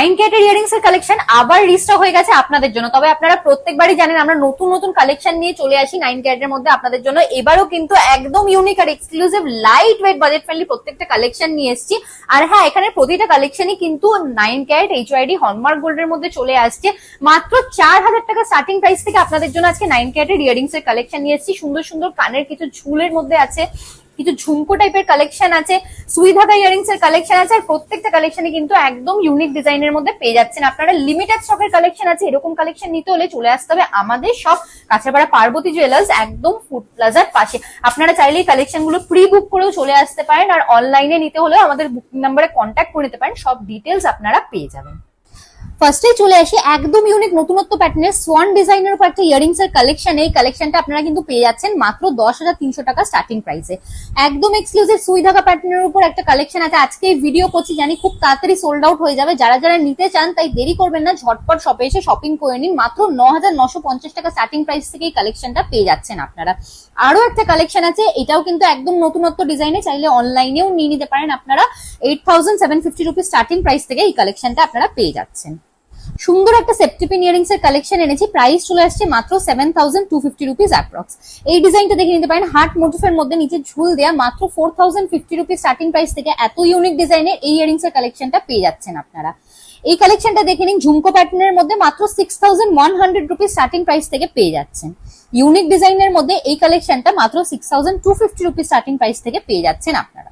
9K earrings এর collection আবার restock হয়ে গেছে আপনাদের জন্য। তবে আপনারা প্রত্যেকবারই জানেন আমরা নতুন নতুন কালেকশন নিয়ে চলে আসি 9K এর মধ্যে আপনাদের জন্য। এবারও কিন্তু একদম ইউনিক আর exclusive light weight budget friendly প্রত্যেকটা কালেকশন নিয়ে এসেছি। আর হ্যাঁ, এখানে প্রতিটা কালেকশনই কিন্তু 9K HYD হলমার্ক গোল্ডের মধ্যে চলে আসছে। মাত্র 4000 টাকা স্টার্টিং প্রাইস থেকে আপনাদের জন্য আজকে 9K ইয়ারিংস এর কালেকশন নিয়ে এসেছি। সুন্দর সুন্দর কানের কিছু ঝুলের মধ্যে আছে, কিছু ঝুমকো টাইপের কালেকশন আছে, সুই ধাগা ইয়ারিংস এর কালেকশন আছে। আর প্রত্যেকটা কালেকশনে কিন্তু একদম ইউনিক ডিজাইনের মধ্যে পেয়ে যাচ্ছেন আপনারা। লিমিটেড স্টকের কালেকশন আছে, এরকম কালেকশন নিতে হলে চলে আসতে হবে আমাদের সব কাঁচরাপাড়া পার্বতী জুয়েলার্স একদম ফুড প্লাজার পাশে। আপনারা চাইলে এই কালেকশন গুলো প্রি বুক করেও চলে আসতে পারেন, আর অনলাইনে নিতে হলেও আমাদের বুকিং নাম্বারে কন্ট্যাক্ট করে নিতে পারেন, সব ডিটেলস আপনারা পেয়ে যাবেন। ফার্স্টে চলে আসি একদম ইউনিক নতুনত্ব প্যাটার্নের সোয়ান ডিজাইনের উপর একটা ইয়ারিংস এর কালেকশন। এই কালেকশনটা আপনারা কিন্তু পেয়ে যাচ্ছেন মাত্র 10,300 টাকা স্টার্টিং প্রাইসে। একদম এক্সক্লুসিভ সুই ধাগা প্যাটার্নের উপর একটা কালেকশন আছে। আজকে এই ভিডিও করছি, জানি খুব তাড়াতাড়ি সোল্ড আউট হয়ে যাবে। যারা যারা নিতে চান তাই দেরি করবেন না, ঝটপট শপে এসে শপিং করে নিন। মাত্র 9,950 টাকা স্টার্টিং প্রাইস থেকে এই কালেকশনটা পেয়ে যাচ্ছেন আপনারা। আরো একটা কালেকশন আছে, এটাও কিন্তু একদম নতুনত্ব ডিজাইনে, চাইলে অনলাইনেও নিয়ে নিতে পারেন আপনারা। 8,750 রুপিস স্টার্টিং প্রাইস থেকে এই কালেকশনটা আপনারা পেয়ে যাচ্ছেন। সুন্দর একটা সেফটি পিন ইয়ারিংস এর কালেকশন এনেছি, প্রাইস চলে আসছে মাত্র 7,250 রুপিস অ্যাপ্রক্স। এই ডিজাইনটা দেখে নিতে পারেন, হার্ট মোটিফের মধ্যে নিচে ঝুল দেয়া, মাত্র 4,050 রুপিস স্টার্টিং প্রাইস থেকে এত ইউনিক ডিজাইনের এই ইয়ারিংস এর কালেকশনটা পেয়ে যাচ্ছেন আপনারা। এই কালেকশনটা দেখে নিন, ঝুমকো প্যাটার্নের মধ্যে মাত্র 6,100 রুপিস স্টার্টিং প্রাইস থেকে পেয়ে যাচ্ছেন। ইউনিক ডিজাইনের মধ্যে এই কালেকশনটা মাত্র 6,250 রুপিস স্টার্টিং প্রাইস থেকে পেয়ে যাচ্ছেন আপনারা।